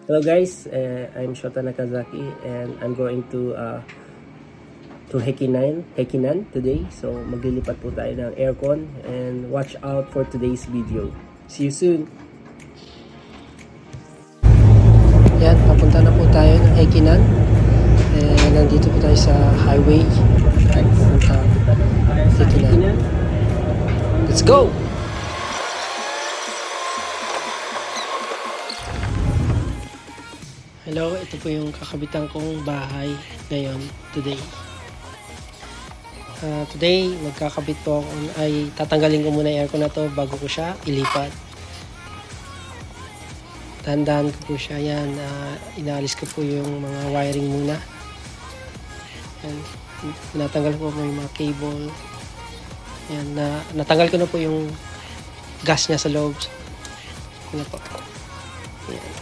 Hello guys, I'm Shota Nakazaki and I'm going to Hekinan today. So maglilipat po tayo ng aircon and watch out for today's video. See you soon! Yan, papunta na po tayo ng Hekinan. Nandito po tayo sa highway. Papunta Hekinan. Let's go! Hello, ito po yung kakabitan kong bahay ngayon, today. Today, magkakabit po ako, ay tatanggalin ko muna yung aircon na to bago ko siya ilipat. Dahan-dahan ko po siya, yan, inaalis ko po yung mga wiring muna. Yan, natanggal ko po yung mga cable. Yan, natanggal ko na po yung gas niya sa loob. Yan po. Yan.